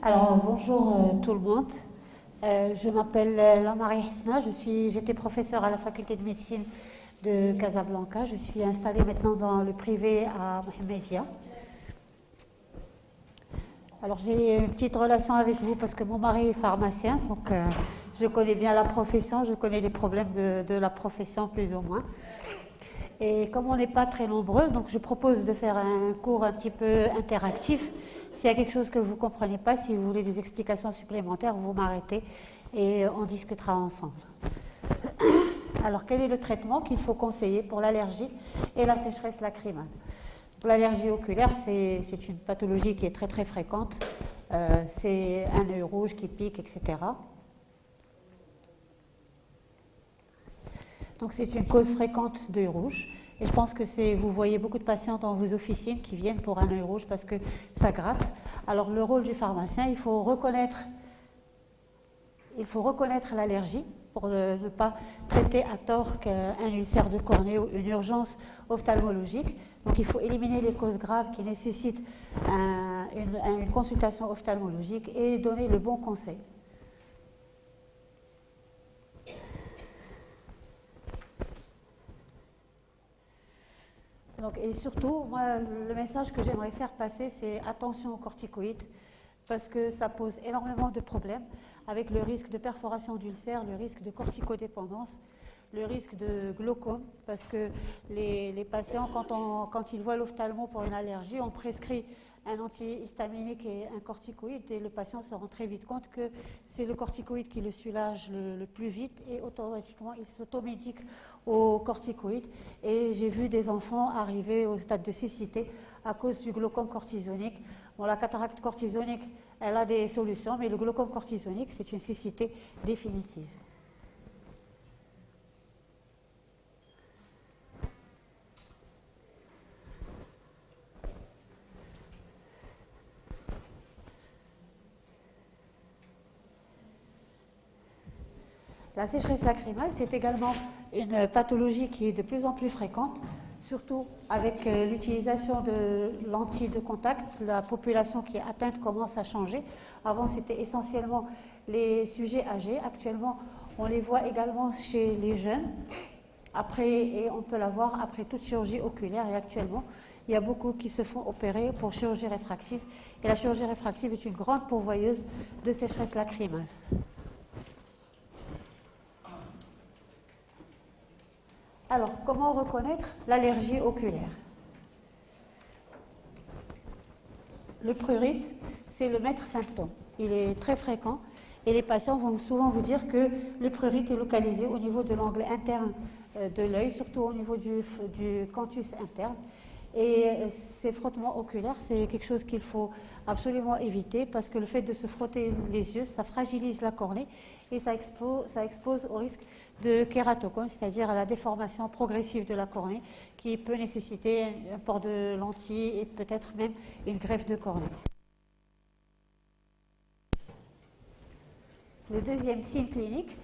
Alors, bonjour tout le monde. Je m'appelle Lamari Hesna, j'étais professeure à la faculté de médecine de Casablanca. Je suis installée maintenant dans le privé à Mohamedia. Alors, j'ai une petite relation avec vous parce que mon mari est pharmacien, donc je connais bien la profession, je connais les problèmes de la profession plus ou moins. Et comme on n'est pas très nombreux, donc je propose de faire un cours un petit peu interactif. S'il y a quelque chose que vous ne comprenez pas, si vous voulez des explications supplémentaires, vous m'arrêtez et on discutera ensemble. Alors, quel est le traitement qu'il faut conseiller pour l'allergie et la sécheresse lacrymale? L'allergie oculaire, c'est une pathologie qui est très très fréquente. C'est un œil rouge qui pique, etc. Donc c'est une cause fréquente d'œil rouge. Et je pense que vous voyez beaucoup de patients dans vos officines qui viennent pour un œil rouge parce que ça gratte. Alors le rôle du pharmacien, il faut reconnaître l'allergie pour ne pas traiter à tort qu'un ulcère de cornée ou une urgence ophtalmologique. Donc il faut éliminer les causes graves qui nécessitent une consultation ophtalmologique et donner le bon conseil. Donc, et surtout, moi, le message que j'aimerais faire passer, c'est attention aux corticoïdes, parce que ça pose énormément de problèmes, avec le risque de perforation d'ulcère, le risque de corticodépendance, le risque de glaucome, parce que les patients, quand ils voient l'ophtalmo pour une allergie, on prescrit un antihistaminique et un corticoïde, et le patient se rend très vite compte que c'est le corticoïde qui le soulage le plus vite, et automatiquement il s'automédique au corticoïde. Et j'ai vu des enfants arriver au stade de cécité à cause du glaucome cortisonique. Bon, la cataracte cortisonique, elle a des solutions, mais le glaucome cortisonique, c'est une cécité définitive. La sécheresse lacrymale, c'est également une pathologie qui est de plus en plus fréquente, surtout avec l'utilisation de lentilles de contact. La population qui est atteinte commence à changer. Avant, c'était essentiellement les sujets âgés. Actuellement, on les voit également chez les jeunes. Et on peut l'avoir après toute chirurgie oculaire. Et actuellement, il y a beaucoup qui se font opérer pour chirurgie réfractive. Et la chirurgie réfractive est une grande pourvoyeuse de sécheresse lacrymale. Alors, comment reconnaître l'allergie oculaire? Le prurite, c'est le maître symptôme. Il est très fréquent et les patients vont souvent vous dire que le prurite est localisé au niveau de l'angle interne de l'œil, surtout au niveau du canthus interne. Et ces frottements oculaires, c'est quelque chose qu'il faut absolument éviter parce que le fait de se frotter les yeux, ça fragilise la cornée et ça expose au risque de kératocone, c'est-à-dire à la déformation progressive de la cornée qui peut nécessiter un port de lentilles et peut-être même une greffe de cornée. Le deuxième signe clinique,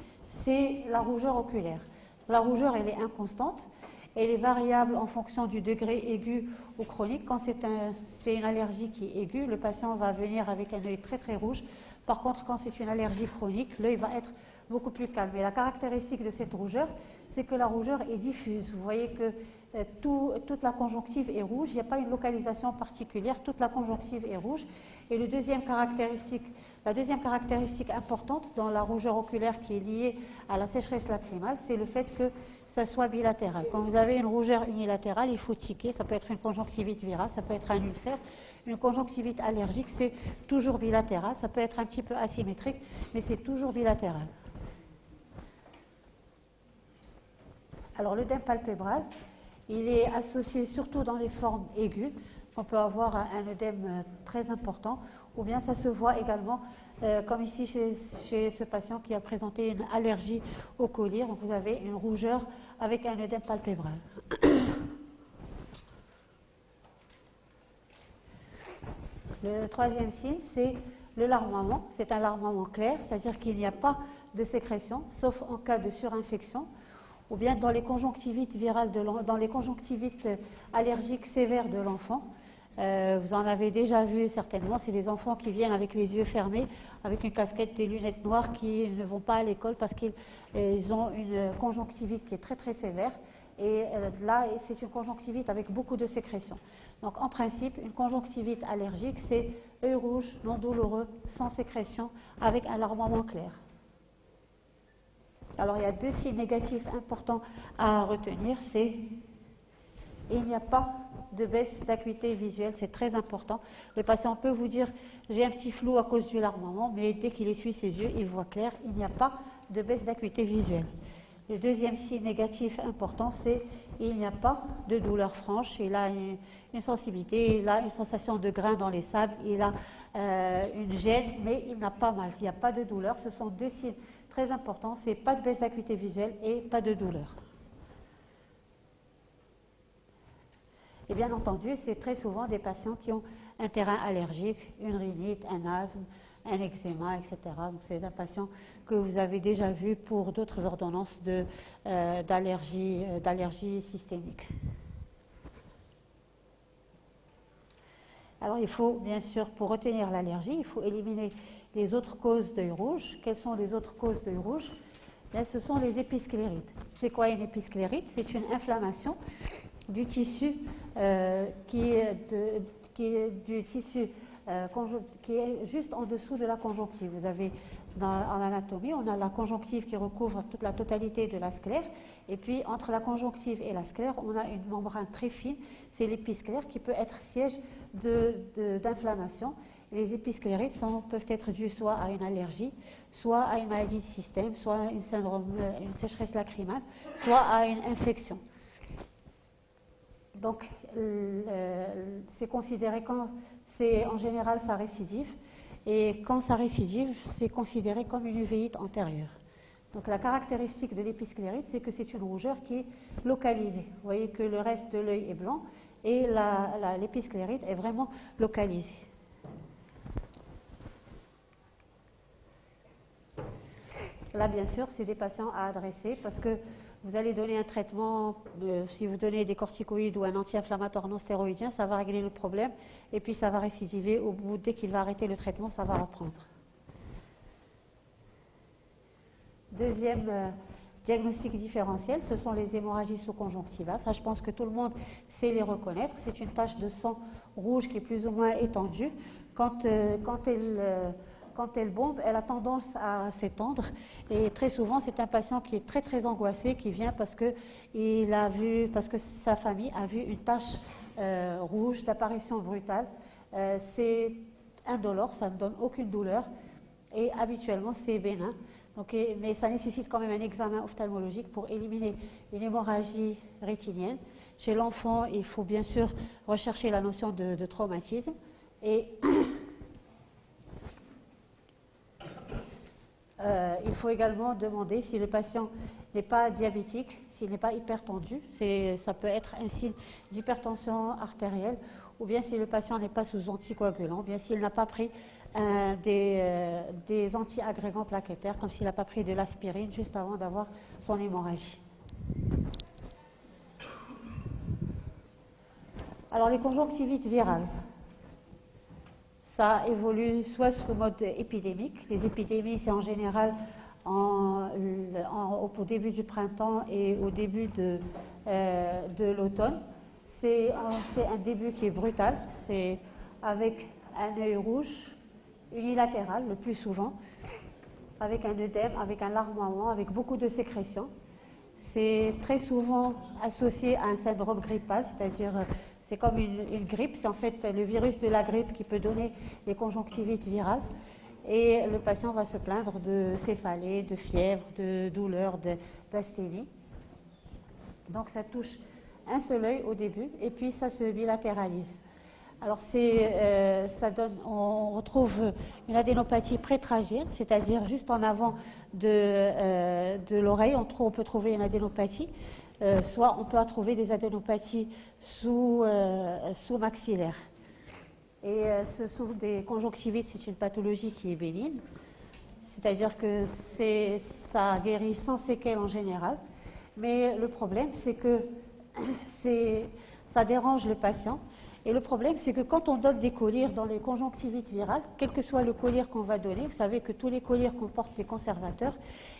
c'est la rougeur oculaire. La rougeur, elle est inconstante. Elle est variable en fonction du degré aigu ou chronique. Quand c'est une allergie qui est aiguë, le patient va venir avec un œil très très rouge. Par contre, quand c'est une allergie chronique, l'œil va être beaucoup plus calme. Et la caractéristique de cette rougeur, c'est que la rougeur est diffuse. Vous voyez que toute la conjonctive est rouge, il n'y a pas une localisation particulière, toute la conjonctive est rouge. Et la deuxième caractéristique importante dans la rougeur oculaire qui est liée à la sécheresse lacrymale, c'est le fait que ça soit bilatéral. Quand vous avez une rougeur unilatérale, il faut tiquer. Ça peut être une conjonctivite virale, ça peut être un ulcère. Une conjonctivite allergique, c'est toujours bilatéral. Ça peut être un petit peu asymétrique, mais c'est toujours bilatéral. Alors l'œdème palpébral, il est associé surtout dans les formes aiguës. On peut avoir un œdème très important, ou bien ça se voit également, comme ici chez ce patient qui a présenté une allergie au collyre. Donc vous avez une rougeur avec un œdème palpébral. Le troisième signe, c'est le larmoiement. C'est un larmoiement clair, c'est-à-dire qu'il n'y a pas de sécrétion, sauf en cas de surinfection, ou bien dans les conjonctivites virales, dans les conjonctivites allergiques sévères de l'enfant. Vous en avez déjà vu certainement, c'est des enfants qui viennent avec les yeux fermés, avec une casquette, des lunettes noires, qui ne vont pas à l'école parce qu'ils ont une conjonctivite qui est très très sévère. Et là, c'est une conjonctivite avec beaucoup de sécrétions. Donc en principe, une conjonctivite allergique, c'est œil rouge, non douloureux, sans sécrétion, avec un larmoiement clair. Alors il y a 2 signes négatifs importants à retenir, c'est il n'y a pas de baisse d'acuité visuelle, c'est très important. Le patient peut vous dire j'ai un petit flou à cause du larmoiement, mais dès qu'il essuie ses yeux, il voit clair, il n'y a pas de baisse d'acuité visuelle. Le 2e signe négatif important, c'est il n'y a pas de douleur franche, il a une sensibilité, il a une sensation de grain dans les sables, il a une gêne, mais il n'a pas mal, il n'y a pas de douleur. Ce sont 2 signes très importants, c'est pas de baisse d'acuité visuelle et pas de douleur. Et bien entendu, c'est très souvent des patients qui ont un terrain allergique, une rhinite, un asthme, un eczéma, etc. Donc c'est un patient que vous avez déjà vu pour d'autres ordonnances d'allergie systémique. Alors il faut bien sûr, pour retenir l'allergie, il faut éliminer les autres causes d'œil rouge. Quelles sont les autres causes d'œil rouge? Bien, ce sont les épisclérites. C'est quoi une épisclérite? C'est une inflammation du tissu qui est juste en dessous de la conjonctive. Vous avez en anatomie, on a la conjonctive qui recouvre toute la totalité de la sclère, et puis entre la conjonctive et la sclère, on a une membrane très fine, c'est l'épisclère qui peut être siège d'inflammation. Les épisclérites peuvent être dues soit à une allergie, soit à une maladie de système, soit à une sécheresse lacrymale, soit à une infection. Donc, c'est considéré en général, ça récidive. Et quand ça récidive, c'est considéré comme une uvéite antérieure. Donc, la caractéristique de l'épisclérite, c'est que c'est une rougeur qui est localisée. Vous voyez que le reste de l'œil est blanc et l'épisclérite est vraiment localisée. Là, bien sûr, c'est des patients à adresser parce que vous allez donner un traitement, si vous donnez des corticoïdes ou un anti-inflammatoire non stéroïdien, ça va régler le problème et puis ça va récidiver au bout. Dès qu'il va arrêter le traitement, ça va reprendre. Deuxième diagnostic différentiel, ce sont les hémorragies sous-conjonctivales. Ça, je pense que tout le monde sait les reconnaître. C'est une tache de sang rouge qui est plus ou moins étendue. Quand elle bombe, elle a tendance à s'étendre. Et très souvent, c'est un patient qui est très très angoissé, qui vient parce que sa famille a vu une tache rouge d'apparition brutale. C'est indolore, ça ne donne aucune douleur et habituellement c'est bénin. Donc, mais ça nécessite quand même un examen ophtalmologique pour éliminer une hémorragie rétinienne. Chez l'enfant, il faut bien sûr rechercher la notion de traumatisme et il faut également demander si le patient n'est pas diabétique, s'il n'est pas hypertendu. Ça peut être un signe d'hypertension artérielle, ou bien si le patient n'est pas sous anticoagulant, ou bien s'il n'a pas pris des antiagrégants plaquettaires, comme s'il n'a pas pris de l'aspirine juste avant d'avoir son hémorragie. Alors les conjonctivites virales. Ça évolue soit sous mode épidémique. Les épidémies, c'est en général au début du printemps et au début de l'automne. C'est un début qui est brutal. C'est avec un œil rouge unilatéral le plus souvent, avec un œdème, avec un larmoiement, avec beaucoup de sécrétions. C'est très souvent associé à un syndrome grippal, c'est-à-dire c'est comme une grippe, c'est en fait le virus de la grippe qui peut donner les conjonctivites virales. Et le patient va se plaindre de céphalée, de fièvre, de douleur, d'asthénie. Donc ça touche un seul œil au début et puis ça se bilatéralise. Alors on retrouve une adénopathie prétragienne, c'est-à-dire juste en avant de l'oreille, on peut trouver une adénopathie. Soit on peut trouver des adénopathies sous-maxillaires. Et ce sont des conjonctivites, c'est une pathologie qui est bénigne, c'est-à-dire que ça guérit sans séquelles en général, mais le problème c'est que ça dérange le patient Et le problème, c'est que quand on donne des collyres dans les conjonctivites virales, quel que soit le collyre qu'on va donner, vous savez que tous les collyres comportent des conservateurs,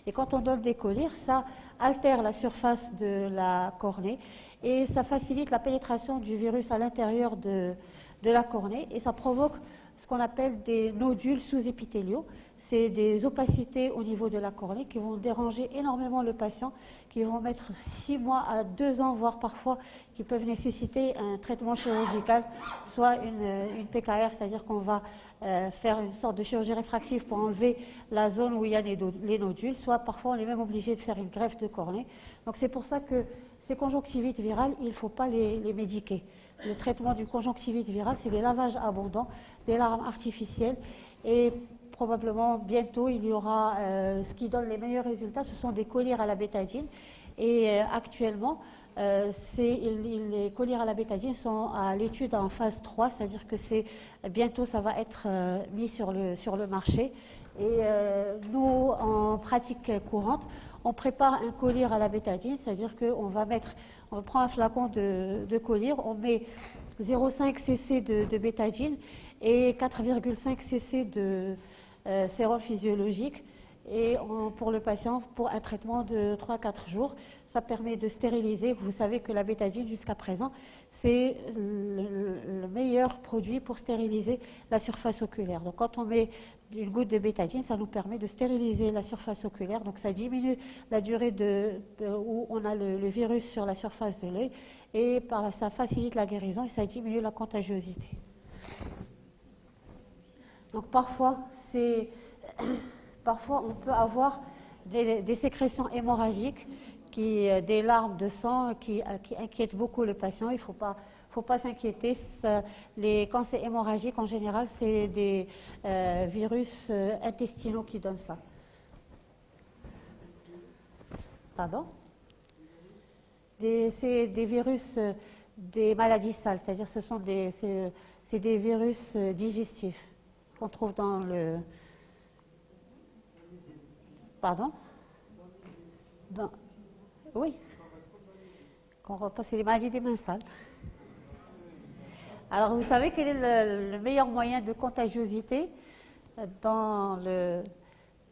et quand on donne des collyres, ça altère la surface de la cornée et ça facilite la pénétration du virus à l'intérieur de la cornée et ça provoque ce qu'on appelle des nodules sous-épithéliaux. C'est des opacités au niveau de la cornée qui vont déranger énormément le patient, qui vont mettre 6 mois à 2 ans, voire parfois qui peuvent nécessiter un traitement chirurgical, soit une PKR, c'est-à-dire qu'on va faire une sorte de chirurgie réfractive pour enlever la zone où il y a les nodules, soit parfois on est même obligé de faire une greffe de cornée. Donc c'est pour ça que ces conjonctivites virales, il ne faut pas les médiquer. Le traitement du conjonctivite virale, c'est des lavages abondants, des larmes artificielles et probablement bientôt il y aura ce qui donne les meilleurs résultats, ce sont des collyres à la bétadine et actuellement les collyres à la bétadine sont à l'étude en phase 3, c'est-à-dire que bientôt ça va être mis sur le marché et nous en pratique courante on prépare un collyre à la bétadine, c'est-à-dire qu'on on prend un flacon de collyre, on met 0,5 cc de bétadine et 4,5 cc de sérum physiologique et pour le patient pour un traitement de 3-4 jours. Ça permet de stériliser. Vous savez que la bétadine jusqu'à présent c'est le meilleur produit pour stériliser la surface oculaire. Donc quand on met une goutte de bétadine, ça nous permet de stériliser la surface oculaire. Donc ça diminue la durée où on a le virus sur la surface de l'œil et ça facilite la guérison et ça diminue la contagiosité. Donc parfois on peut avoir des sécrétions hémorragiques, des larmes de sang qui inquiètent beaucoup le patient. Il ne faut pas s'inquiéter. Quand c'est hémorragique, en général, c'est des virus intestinaux qui donnent ça. Pardon ? C'est des virus des maladies sales, c'est-à-dire c'est des virus digestifs qu'on trouve dans le... Pardon ? Oui. C'est les maladies des mains sales. Alors, vous savez quel est le meilleur moyen de contagiosité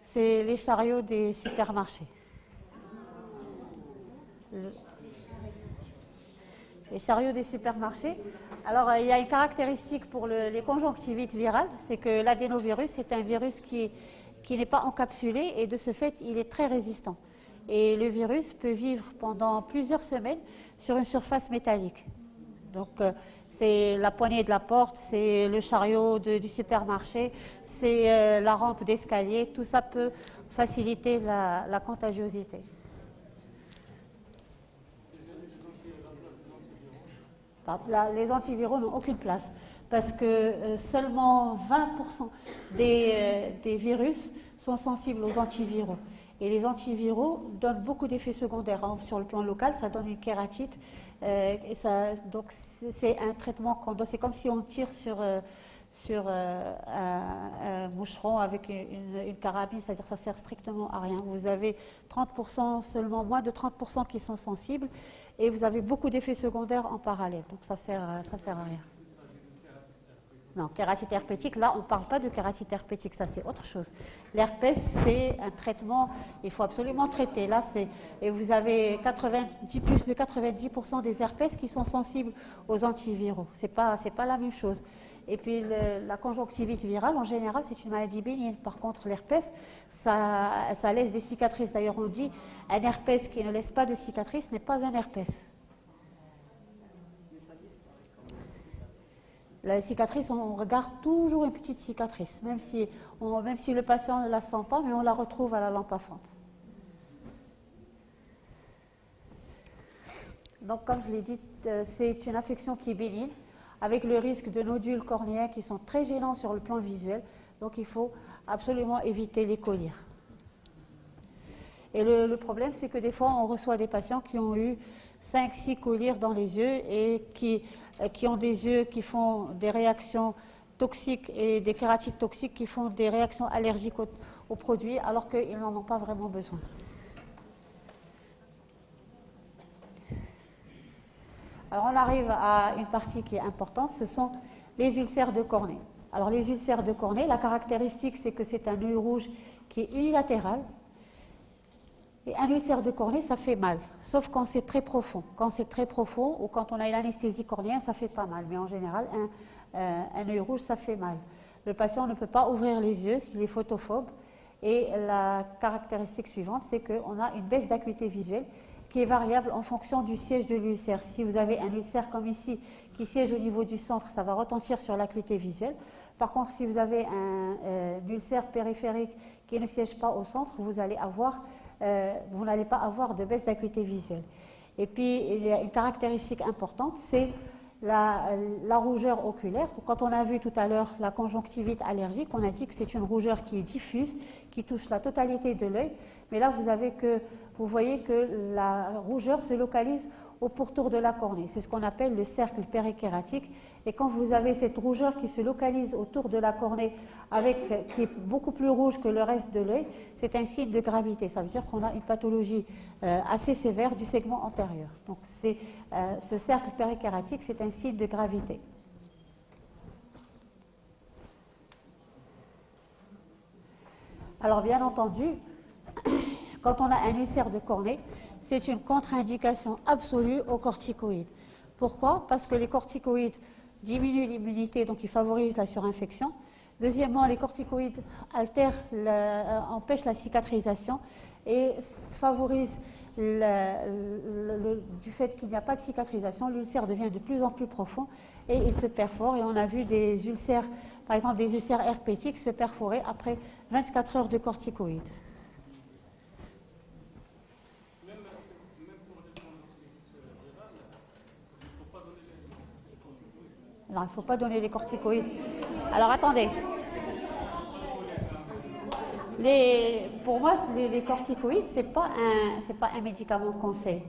c'est les chariots des supermarchés. Les chariots des supermarchés. Alors, il y a une caractéristique pour les conjonctivites virales, c'est que l'adénovirus est un virus qui n'est pas encapsulé et de ce fait, il est très résistant. Et le virus peut vivre pendant plusieurs semaines sur une surface métallique. Donc, c'est la poignée de la porte, c'est le chariot du supermarché, c'est la rampe d'escalier. Tout ça peut faciliter la contagiosité. Les antiviraux n'ont aucune place parce que seulement 20% des virus sont sensibles aux antiviraux. Et les antiviraux donnent beaucoup d'effets secondaires. Sur le plan local, ça donne une kératite. Donc c'est un traitement c'est comme si on tire sur un moucheron avec une carabine, c'est-à-dire que ça sert strictement à rien. Vous avez 30%, seulement moins de 30% qui sont sensibles et vous avez beaucoup d'effets secondaires en parallèle. Donc ça sert à rien. Non, kératite herpétique, là on ne parle pas de kératite herpétique, ça c'est autre chose. L'herpès c'est un traitement, il faut absolument traiter. Là et vous avez plus de 90% des herpès qui sont sensibles aux antiviraux. C'est pas la même chose. Et puis la conjonctivite virale en général c'est une maladie bénigne. Par contre l'herpès ça laisse des cicatrices. D'ailleurs on dit un herpès qui ne laisse pas de cicatrices n'est pas un herpès. La cicatrice, on regarde toujours une petite cicatrice, même si le patient ne la sent pas, mais on la retrouve à la lampe à fente. Donc, comme je l'ai dit, c'est une affection qui est bénigne, avec le risque de nodules cornéens qui sont très gênants sur le plan visuel. Donc, il faut absolument éviter les collyres. Et le problème, c'est que des fois, on reçoit des patients qui ont eu 5-6 collyres dans les yeux et qui ont des yeux qui font des réactions toxiques et des kératites toxiques qui font des réactions allergiques aux produits alors qu'ils n'en ont pas vraiment besoin. Alors on arrive à une partie qui est importante, ce sont les ulcères de cornée. Alors les ulcères de cornée, la caractéristique c'est que c'est un œil rouge qui est unilatéral. Et un ulcère de cornée, ça fait mal, sauf quand c'est très profond. Quand c'est très profond ou quand on a une anesthésie cornéenne, ça fait pas mal. Mais en général, un œil rouge, ça fait mal. Le patient ne peut pas ouvrir les yeux s'il est photophobe. Et la caractéristique suivante, c'est qu'on a une baisse d'acuité visuelle qui est variable en fonction du siège de l'ulcère. Si vous avez un ulcère comme ici, qui siège au niveau du centre, ça va retentir sur l'acuité visuelle. Par contre, si vous avez un ulcère périphérique qui ne siège pas au centre, vous n'allez pas avoir de baisse d'acuité visuelle. Et puis, il y a une caractéristique importante, c'est la rougeur oculaire. Quand on a vu tout à l'heure la conjonctivite allergique, on a dit que c'est une rougeur qui est diffuse, qui touche la totalité de l'œil. Mais là, vous voyez que la rougeur se localise au pourtour de la cornée. C'est ce qu'on appelle le cercle périkératique. Et quand vous avez cette rougeur qui se localise autour de la cornée, qui est beaucoup plus rouge que le reste de l'œil, c'est un signe de gravité. Ça veut dire qu'on a une pathologie assez sévère du segment antérieur. Donc ce cercle périkératique, c'est un signe de gravité. Alors bien entendu, quand on a un ulcère de cornée, c'est une contre-indication absolue aux corticoïdes. Pourquoi? Parce que les corticoïdes diminuent l'immunité, donc ils favorisent la surinfection. Deuxièmement, les corticoïdes empêchent la cicatrisation et favorisent du fait qu'il n'y a pas de cicatrisation, l'ulcère devient de plus en plus profond et il se perfore. Et on a vu des ulcères, par exemple des ulcères herpétiques, se perforer après 24 heures de corticoïdes. Non, il ne faut pas donner les corticoïdes. Alors attendez. Pour moi, les corticoïdes, ce n'est pas un médicament conseil.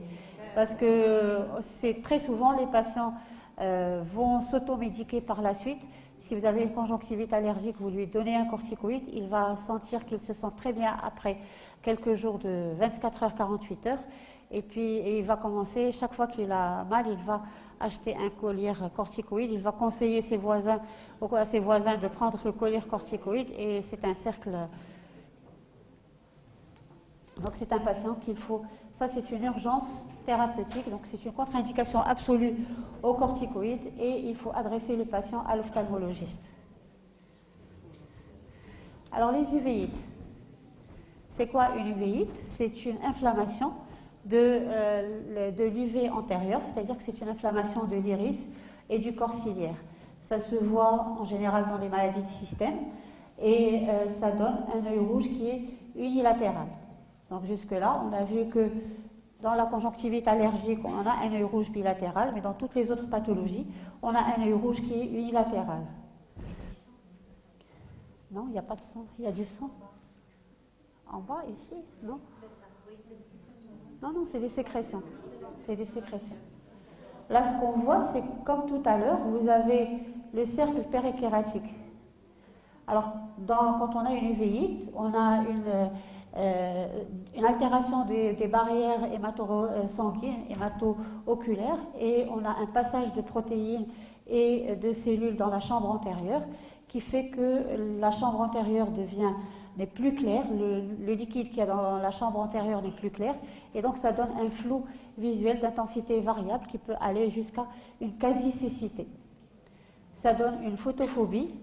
Parce que c'est très souvent, les patients vont s'automédiquer par la suite. Si vous avez une conjonctivite allergique, vous lui donnez un corticoïde, il va sentir qu'il se sent très bien après quelques jours de 24 heures, 48 heures. Et puis il va commencer, chaque fois qu'il a mal, il va acheter un collier corticoïde, il va conseiller à ses voisins de prendre le collier corticoïde et c'est un cercle. Donc c'est un patient qu'il faut, ça c'est une urgence thérapeutique, donc c'est une contre-indication absolue aux corticoïdes et il faut adresser le patient à l'ophtalmologiste. Alors les uvéites, c'est quoi une uvéite? C'est une inflammation de l'UV antérieur, c'est-à-dire que c'est une inflammation de l'iris et du corps ciliaire. Ça se voit en général dans les maladies de système et ça donne un œil rouge qui est unilatéral. Donc jusque-là, on a vu que dans la conjonctivite allergique, on a un œil rouge bilatéral, mais dans toutes les autres pathologies, on a un œil rouge qui est unilatéral. Non, il n'y a pas de sang. Il y a du sang. En bas, ici, non? Non, c'est des sécrétions. C'est des sécrétions. Là, ce qu'on voit, c'est comme tout à l'heure, vous avez le cercle périkératique. Alors, quand on a une uvéite, on a une altération des barrières hémato-sanguines, hémato-oculaires, et on a un passage de protéines et de cellules dans la chambre antérieure qui fait que la chambre antérieure n'est plus clair, le liquide qu'il y a dans la chambre antérieure n'est plus clair, et donc ça donne un flou visuel d'intensité variable qui peut aller jusqu'à une quasi-cécité. Ça donne une photophobie,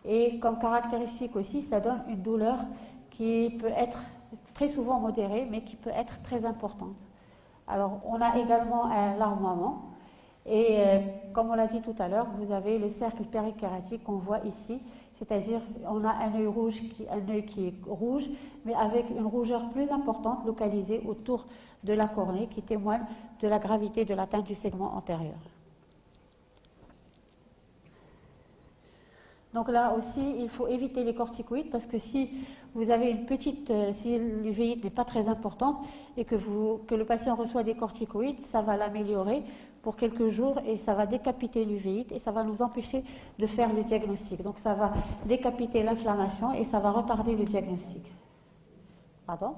et comme caractéristique aussi, ça donne une douleur qui peut être très souvent modérée, mais qui peut être très importante. Alors, on a également un larmoiement, et comme on l'a dit tout à l'heure, vous avez le cercle périkératique qu'on voit ici, c'est-à-dire on a un œil qui est rouge, mais avec une rougeur plus importante localisée autour de la cornée qui témoigne de la gravité de l'atteinte du segment antérieur. Donc là aussi, il faut éviter les corticoïdes parce que si vous avez si l'uvéite n'est pas très importante et que le patient reçoit des corticoïdes, ça va l'améliorer pour quelques jours et ça va décapiter l'uvéite et ça va nous empêcher de faire le diagnostic. Donc ça va décapiter l'inflammation et ça va retarder le diagnostic. Pardon ?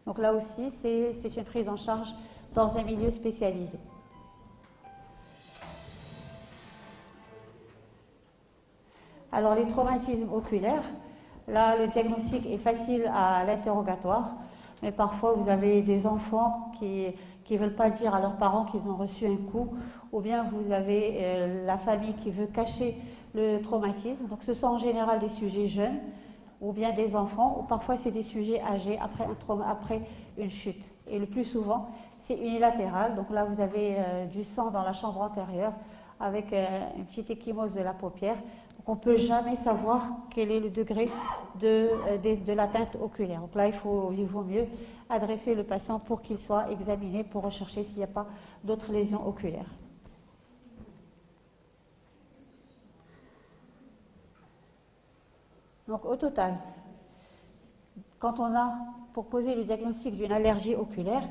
Donc là aussi, c'est une prise en charge dans un milieu spécialisé. Alors les traumatismes oculaires, là le diagnostic est facile à l'interrogatoire, mais parfois vous avez des enfants qui ne veulent pas dire à leurs parents qu'ils ont reçu un coup, ou bien vous avez la famille qui veut cacher le traumatisme. Donc ce sont en général des sujets jeunes, ou bien des enfants, ou parfois c'est des sujets âgés après une chute. Et le plus souvent, c'est unilatéral. Donc là, vous avez du sang dans la chambre antérieure avec une petite échymose de la paupière. Donc on ne peut jamais savoir quel est le degré de l'atteinte oculaire. Donc là, il vaut mieux adresser le patient pour qu'il soit examiné pour rechercher s'il n'y a pas d'autres lésions oculaires. Donc au total, quand on a, pour poser le diagnostic d'une allergie oculaire,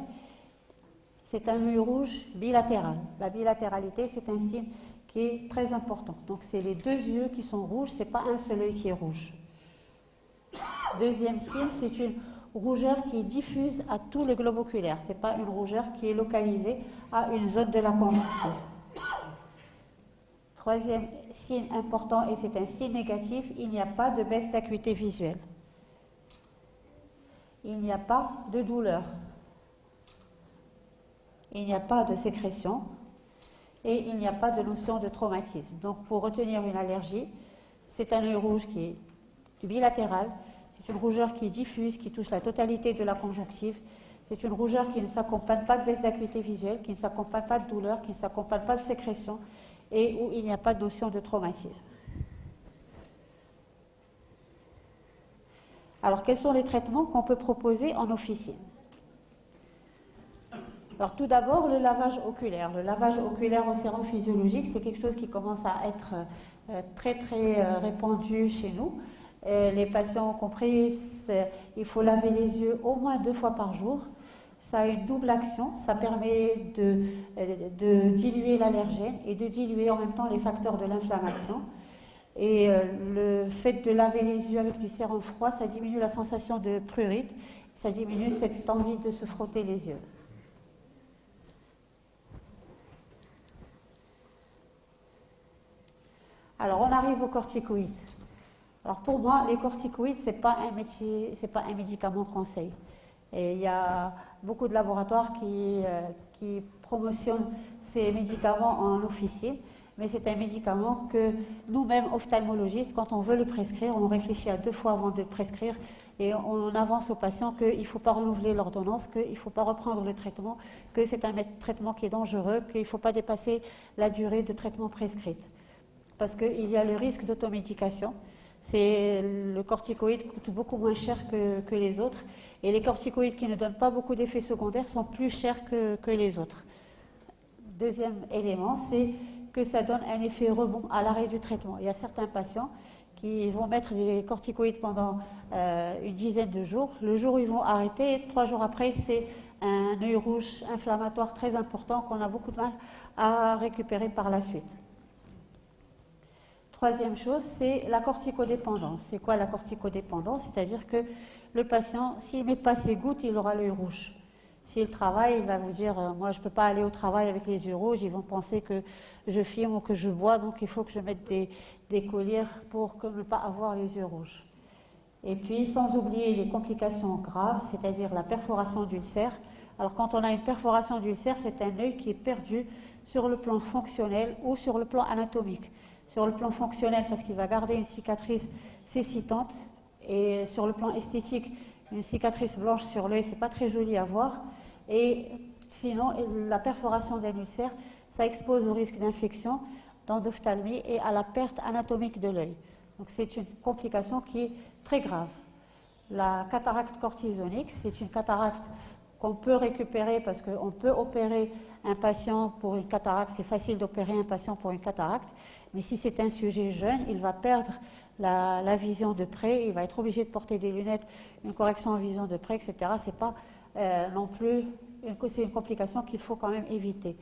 c'est un œil rouge bilatéral. La bilatéralité, c'est un signe qui est très important. Donc c'est les deux yeux qui sont rouges, ce n'est pas un seul œil qui est rouge. Deuxième signe, c'est une rougeur qui diffuse à tout le globe oculaire. Ce n'est pas une rougeur qui est localisée à une zone de la conjonctive. Troisième signe important, et c'est un signe négatif, il n'y a pas de baisse d'acuité visuelle. Il n'y a pas de douleur. Il n'y a pas de sécrétion. Et il n'y a pas de notion de traumatisme. Donc pour retenir une allergie, c'est un œil rouge qui est bilatéral, c'est une rougeur qui est diffuse, qui touche la totalité de la conjonctive. C'est une rougeur qui ne s'accompagne pas de baisse d'acuité visuelle, qui ne s'accompagne pas de douleur, qui ne s'accompagne pas de sécrétion, et où il n'y a pas de notion de traumatisme. Alors, quels sont les traitements qu'on peut proposer en officine? Alors, tout d'abord, le lavage oculaire. Le lavage oculaire au sérum physiologique, c'est quelque chose qui commence à être très répandu chez nous. Les patients ont compris, il faut laver les yeux au moins 2 fois par jour. Ça a une double action, ça permet de diluer l'allergène et de diluer en même temps les facteurs de l'inflammation. Et le fait de laver les yeux avec du sérum froid, ça diminue la sensation de prurite, ça diminue cette envie de se frotter les yeux. Alors on arrive aux corticoïdes. Alors pour moi, les corticoïdes, ce n'est pas un médicament conseil. Et il y a beaucoup de laboratoires qui promotionnent ces médicaments en officine, mais c'est un médicament que nous-mêmes, ophtalmologistes, quand on veut le prescrire, on réfléchit à 2 fois avant de le prescrire et on avance aux patients qu'il ne faut pas renouveler l'ordonnance, qu'il ne faut pas reprendre le traitement, que c'est un traitement qui est dangereux, qu'il ne faut pas dépasser la durée de traitement prescrite. Parce qu'il y a le risque d'automédication. Le corticoïde coûte beaucoup moins cher que les autres. Et les corticoïdes qui ne donnent pas beaucoup d'effets secondaires sont plus chers que les autres. Deuxième élément, c'est que ça donne un effet rebond à l'arrêt du traitement. Il y a certains patients qui vont mettre des corticoïdes pendant une dizaine de jours. Le jour où ils vont arrêter, 3 jours après, c'est un œil rouge inflammatoire très important qu'on a beaucoup de mal à récupérer par la suite. Troisième chose, c'est la corticodépendance. C'est quoi la corticodépendance? C'est-à-dire que le patient, s'il ne met pas ses gouttes, il aura l'œil rouge. S'il travaille, il va vous dire « moi je ne peux pas aller au travail avec les yeux rouges, ils vont penser que je fume ou que je bois, donc il faut que je mette des colliers pour ne pas avoir les yeux rouges ». Et puis, sans oublier les complications graves, c'est-à-dire la perforation d'ulcère. Alors quand on a une perforation d'ulcère, c'est un œil qui est perdu sur le plan fonctionnel ou sur le plan anatomique. Sur le plan fonctionnel, parce qu'il va garder une cicatrice cécitante, et sur le plan esthétique, une cicatrice blanche sur l'œil, c'est pas très joli à voir. Et sinon, la perforation d'un ulcère, ça expose au risque d'infection, d'endophthalmie et à la perte anatomique de l'œil. Donc c'est une complication qui est très grave. La cataracte cortisonique, c'est une cataracte qu'on peut récupérer parce qu'on peut opérer un patient pour une cataracte, c'est facile d'opérer un patient pour une cataracte, mais si c'est un sujet jeune, il va perdre la vision de près, il va être obligé de porter des lunettes, une correction en vision de près, etc. C'est pas non plus, c'est une complication qu'il faut quand même éviter.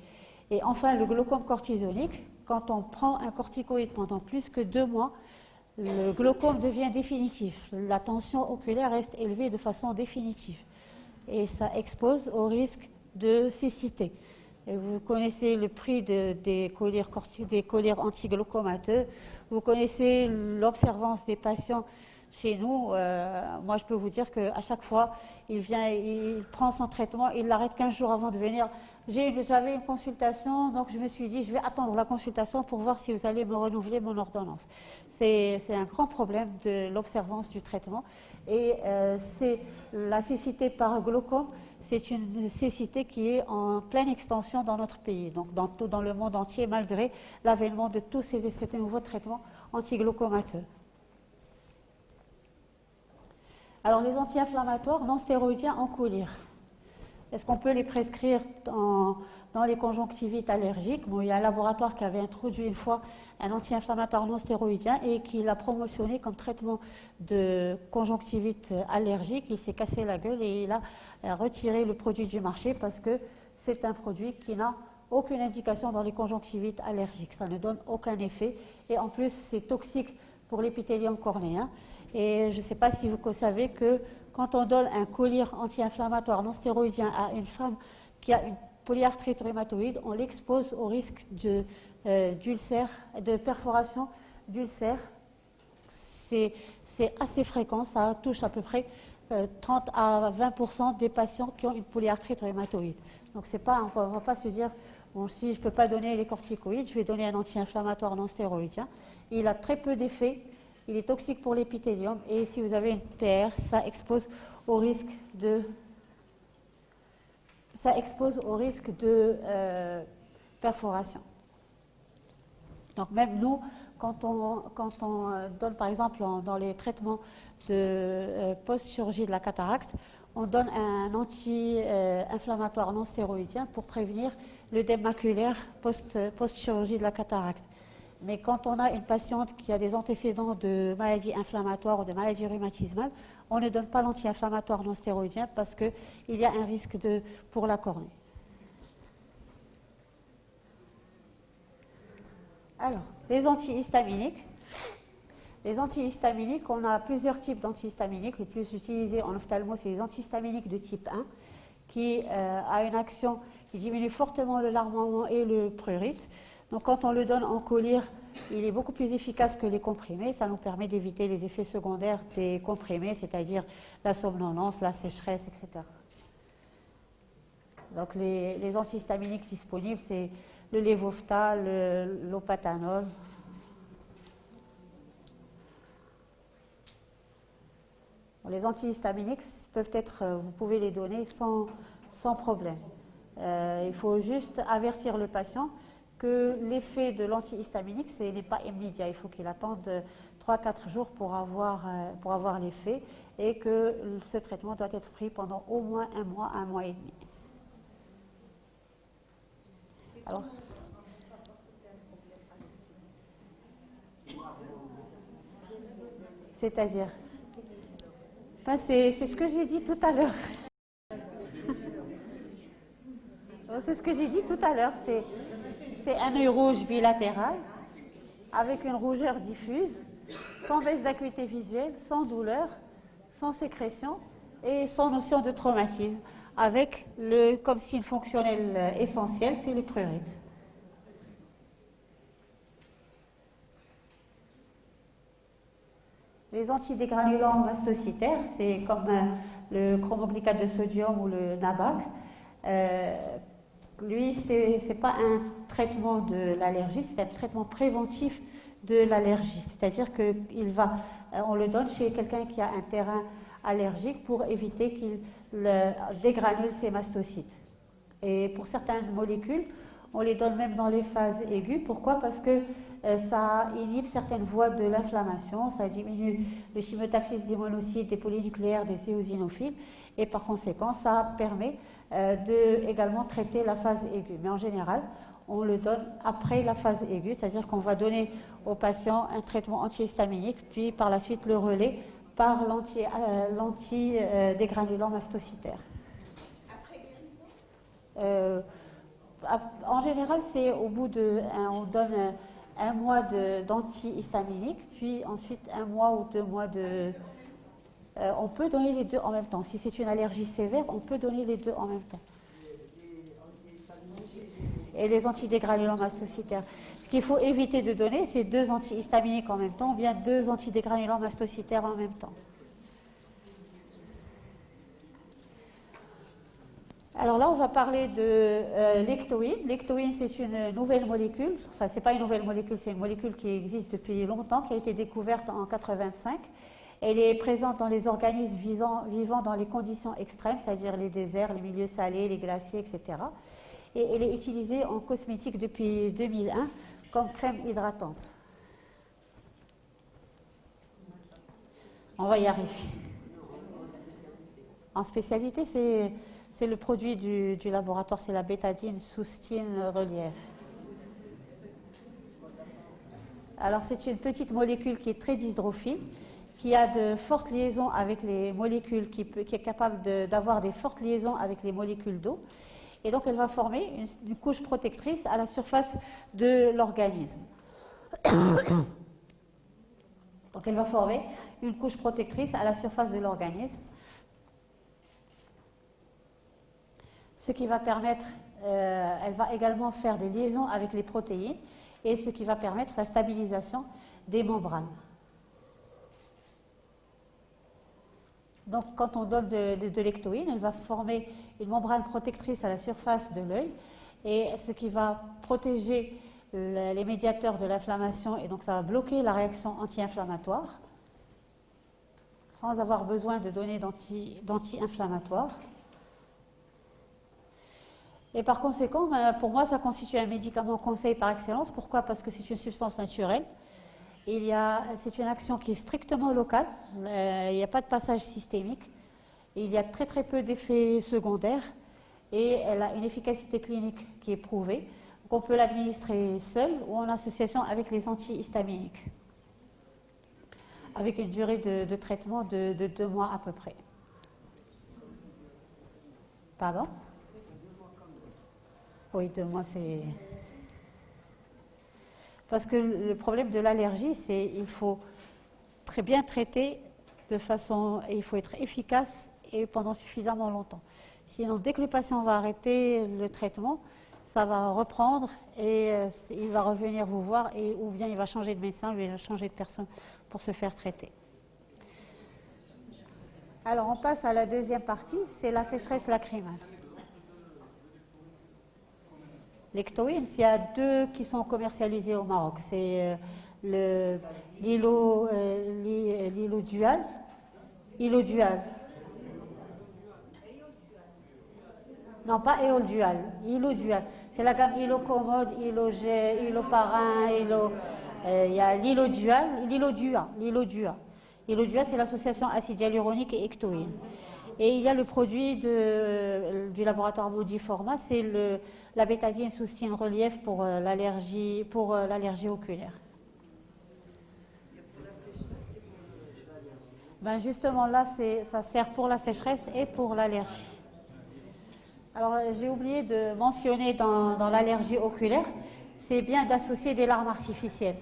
Et enfin, le glaucome cortisonique, quand on prend un corticoïde pendant plus que 2 mois, le glaucome devient définitif. La tension oculaire reste élevée de façon définitive. et ça expose au risque de cécité. Et vous connaissez le prix des collyres antiglaucomateux, vous connaissez l'observance des patients chez nous. Moi, je peux vous dire qu'à chaque fois, il vient, il prend son traitement, il l'arrête 15 jours avant de venir. J'avais une consultation, donc je me suis dit, je vais attendre la consultation pour voir si vous allez me renouveler mon ordonnance. C'est un grand problème de l'observance du traitement. Et c'est la cécité par glaucome, c'est une cécité qui est en pleine extension dans notre pays, donc dans le monde entier, malgré l'avènement de tous ces nouveaux traitements antiglaucomateux. Alors, les anti-inflammatoires non stéroïdiens en collyre. Est-ce qu'on peut les prescrire dans les conjonctivites allergiques? Bon, il y a un laboratoire qui avait introduit une fois un anti-inflammatoire non stéroïdien et qui l'a promotionné comme traitement de conjonctivite allergique. Il s'est cassé la gueule et il a retiré le produit du marché parce que c'est un produit qui n'a aucune indication dans les conjonctivites allergiques. Ça ne donne aucun effet et en plus c'est toxique pour l'épithélium cornéen. Et je ne sais pas si vous savez que quand on donne un collyre anti-inflammatoire non stéroïdien à une femme qui a une polyarthrite rhumatoïde, on l'expose au risque d'ulcère, de perforation d'ulcère. C'est assez fréquent, ça touche à peu près 30 à 20% des patients qui ont une polyarthrite rhumatoïde. Donc on ne va pas se dire, bon, si je ne peux pas donner les corticoïdes, je vais donner un anti-inflammatoire non stéroïdien. Il a très peu d'effets. Il est toxique pour l'épithélium et si vous avez une PR, ça expose au risque de perforation. Donc même nous, quand on donne par exemple dans les traitements de post-chirurgie de la cataracte, on donne un anti-inflammatoire non stéroïdien pour prévenir l'œdème maculaire post-chirurgie de la cataracte. Mais quand on a une patiente qui a des antécédents de maladies inflammatoires ou de maladies rhumatismales, on ne donne pas l'anti-inflammatoire non stéroïdien parce qu'il y a un risque pour la cornée. Alors, les antihistaminiques. Les antihistaminiques, on a plusieurs types d'antihistaminiques. Le plus utilisé en ophtalmo, c'est les antihistaminiques de type 1, qui a une action qui diminue fortement le larmoiement et le prurite. Donc quand on le donne en collyre, il est beaucoup plus efficace que les comprimés. Ça nous permet d'éviter les effets secondaires des comprimés, c'est-à-dire la somnolence, la sécheresse, etc. Donc les antihistaminiques disponibles, c'est le Levofta, l'Opatanol. Les antihistaminiques peuvent être, vous pouvez les donner sans problème. Il faut juste avertir le patient que l'effet de l'antihistaminique n'est pas immédiat. Il faut qu'il attende 3-4 jours pour avoir l'effet et que ce traitement doit être pris pendant au moins un mois et demi. Alors, c'est-à-dire c'est ce que j'ai dit tout à l'heure. C'est ce que j'ai dit tout à l'heure. C'est un œil rouge bilatéral avec une rougeur diffuse, sans baisse d'acuité visuelle, sans douleur, sans sécrétion et sans notion de traumatisme, avec comme signe fonctionnel essentiel, c'est le prurite. Les antidégranulants mastocytaires, c'est comme le chromoglycate de sodium ou le NABAC. Lui, ce n'est pas un traitement de l'allergie, c'est un traitement préventif de l'allergie. C'est-à-dire qu'on le donne chez quelqu'un qui a un terrain allergique pour éviter qu'il dégranule ses mastocytes. Et pour certaines molécules, on les donne même dans les phases aiguës. Pourquoi? Parce que ça inhibe certaines voies de l'inflammation, ça diminue le chimiotaxis des monocytes, des polynucléaires, des éosinophiles, et par conséquent, ça permet de également traiter la phase aiguë. Mais en général, on le donne après la phase aiguë, c'est-à-dire qu'on va donner au patient un traitement antihistaminique, puis par la suite le relais par l'anti-dégranulant mastocytaire. Après guérison en général, c'est au bout on donne un mois d'antihistaminique, puis ensuite un mois ou 2 mois de... On peut donner les deux en même temps. Si c'est une allergie sévère, on peut donner les deux en même temps. Et les antidégranulants mastocytaires. Ce qu'il faut éviter de donner, c'est 2 antihistaminiques en même temps, ou bien 2 antidégranulants mastocytaires en même temps. Alors là, on va parler de l'ectoïne. L'ectoïne, c'est une nouvelle molécule. Enfin, c'est pas une nouvelle molécule, c'est une molécule qui existe depuis longtemps, qui a été découverte en 1985. Elle est présente dans les organismes vivant dans les conditions extrêmes, c'est-à-dire les déserts, les milieux salés, les glaciers, etc. Et elle est utilisée en cosmétique depuis 2001 comme crème hydratante. On va y arriver. En spécialité, c'est le produit du laboratoire, c'est la bétadine soustine relief. Alors c'est une petite molécule qui est très dysdrophile, qui a de fortes liaisons avec les molécules, qui est capable d'avoir des fortes liaisons avec les molécules d'eau. Et donc elle va former une couche protectrice à la surface de l'organisme. Donc elle va former une couche protectrice à la surface de l'organisme. Ce qui va permettre, elle va également faire des liaisons avec les protéines, et ce qui va permettre la stabilisation des membranes. Donc quand on donne de l'ectoïne, elle va former une membrane protectrice à la surface de l'œil, et ce qui va protéger les médiateurs de l'inflammation, et donc ça va bloquer la réaction anti-inflammatoire, sans avoir besoin de donner d'anti-inflammatoires. Et par conséquent, pour moi, ça constitue un médicament conseil par excellence. Pourquoi? Parce que c'est une substance naturelle. C'est une action qui est strictement locale. Il n'y a pas de passage systémique. Il y a très très peu d'effets secondaires. Et elle a une efficacité clinique qui est prouvée. Donc on peut l'administrer seul ou en association avec les antihistaminiques, avec une durée de traitement de 2 mois à peu près. Pardon? Oui, 2 mois, c'est... Parce que le problème de l'allergie, c'est qu'il faut très bien traiter de façon... Et il faut être efficace et pendant suffisamment longtemps. Sinon, dès que le patient va arrêter le traitement, ça va reprendre et il va revenir vous voir, ou bien il va changer de médecin, ou il va changer de personne pour se faire traiter. Alors, on passe à la deuxième partie, c'est la sécheresse lacrymale. L'ectoïne, il y a 2 qui sont commercialisés au Maroc. C'est l'Ilo Dual. Non, pas Éol Dual. Ilo Dual. C'est la gamme Ilo Commode, Ilo G, Ilo Parrain, il y a l'Ilo Dual, l'Ilo Dua. L'Ilo Dua, c'est l'association acide hyaluronique et ectoïne. Et il y a le produit du laboratoire Modiforma, c'est la bétadine soustine relief pour l'allergie oculaire. Ben justement là, ça sert pour la sécheresse et pour l'allergie. Alors j'ai oublié de mentionner dans l'allergie oculaire, c'est bien d'associer des larmes artificielles.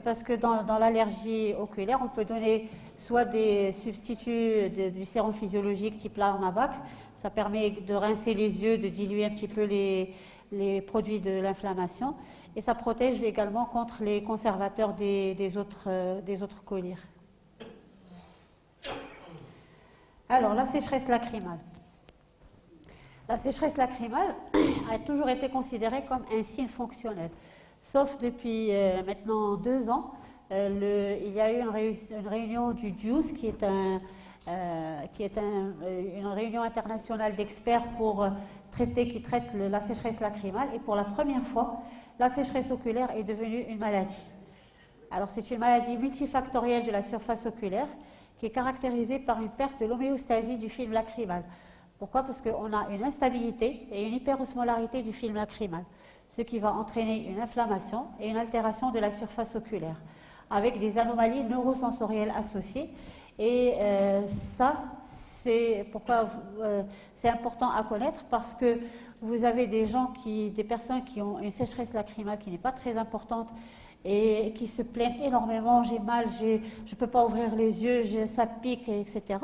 Parce que dans l'allergie oculaire, on peut donner soit des substituts du sérum physiologique type Larmabac, ça permet de rincer les yeux, de diluer un petit peu les produits de l'inflammation, et ça protège également contre les conservateurs des autres collyres. Alors, la sécheresse lacrymale. La sécheresse lacrymale a toujours été considérée comme un signe fonctionnel. Sauf depuis maintenant 2 ans, il y a eu une réunion du DIUS, qui est une réunion internationale d'experts qui traite la sécheresse lacrymale. Et pour la première fois, la sécheresse oculaire est devenue une maladie. Alors c'est une maladie multifactorielle de la surface oculaire qui est caractérisée par une perte de l'homéostasie du film lacrymal. Pourquoi? Parce qu'on a une instabilité et une hyperosmolarité du film lacrymal, ce qui va entraîner une inflammation et une altération de la surface oculaire, avec des anomalies neurosensorielles associées. Et ça, c'est pourquoi c'est important à connaître, parce que vous avez des personnes qui ont une sécheresse lacrymale qui n'est pas très importante et qui se plaignent énormément, j'ai mal, je ne peux pas ouvrir les yeux, ça pique, etc.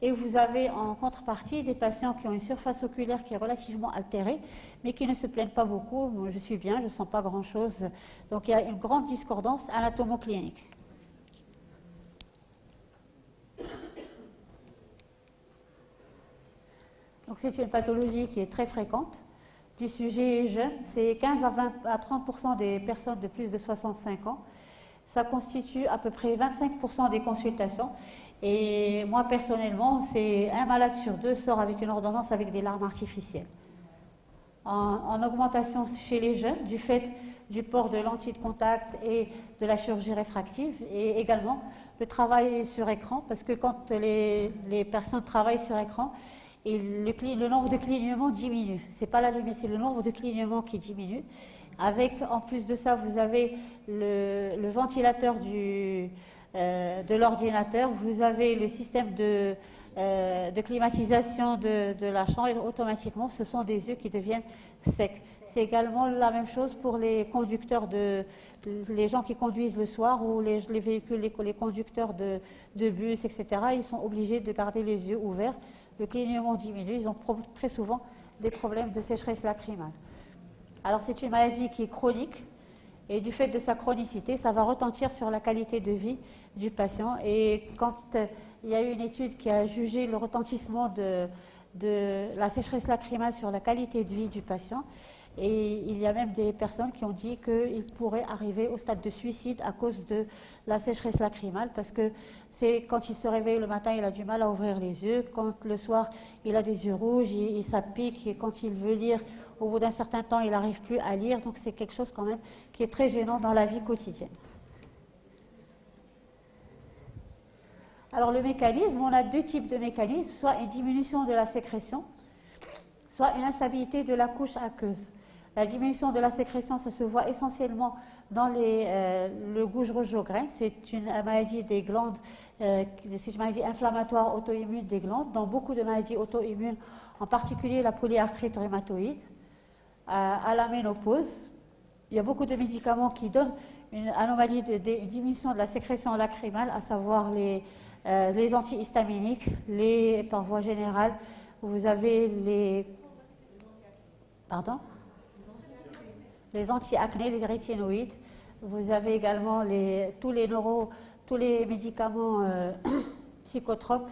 Et vous avez en contrepartie des patients qui ont une surface oculaire qui est relativement altérée, mais qui ne se plaignent pas beaucoup. Moi, je suis bien, je ne sens pas grand-chose. Donc il y a une grande discordance anatomoclinique. Donc c'est une pathologie qui est très fréquente. Du sujet jeune, c'est 15 à 30% des personnes de plus de 65 ans. Ça constitue à peu près 25% des consultations. Et moi, personnellement, c'est un malade sur deux sort avec une ordonnance avec des larmes artificielles. En augmentation chez les jeunes, du fait du port de lentilles de contact et de la chirurgie réfractive, et également le travail sur écran, parce que quand les personnes travaillent sur écran, et le nombre de clignements diminue. Ce n'est pas la lumière, c'est le nombre de clignements qui diminue. Avec, en plus de ça, vous avez le ventilateur de l'ordinateur, vous avez le système de climatisation de la chambre, et automatiquement, ce sont des yeux qui deviennent secs. C'est également la même chose pour les conducteurs, les gens qui conduisent le soir, ou les véhicules, les conducteurs de bus, etc. Ils sont obligés de garder les yeux ouverts. Le clignement diminue, ils ont très souvent des problèmes de sécheresse lacrymale. Alors c'est une maladie qui est chronique, et du fait de sa chronicité, ça va retentir sur la qualité de vie du patient. Et quand il y a eu une étude qui a jugé le retentissement de la sécheresse lacrymale sur la qualité de vie du patient, et il y a même des personnes qui ont dit qu'il pourrait arriver au stade de suicide à cause de la sécheresse lacrymale, parce que c'est quand il se réveille le matin, il a du mal à ouvrir les yeux, quand le soir, il a des yeux rouges, ça pique, et quand il veut lire, au bout d'un certain temps, il n'arrive plus à lire, donc c'est quelque chose quand même qui est très gênant dans la vie quotidienne. Alors le mécanisme, on a deux types de mécanismes, soit une diminution de la sécrétion, soit une instabilité de la couche aqueuse. La diminution de la sécrétion, ça se voit essentiellement dans le Gougerot-Sjogren. C'est une maladie des glandes, c'est une maladie inflammatoire auto-immune des glandes. Dans beaucoup de maladies auto-immunes, en particulier la polyarthrite rhumatoïde, à la ménopause, il y a beaucoup de médicaments qui donnent une anomalie, une diminution de la sécrétion lacrymale, à savoir les antihistaminiques, par voie générale. Vous avez les anti-acné, les rétinoïdes. Vous avez également tous les médicaments psychotropes,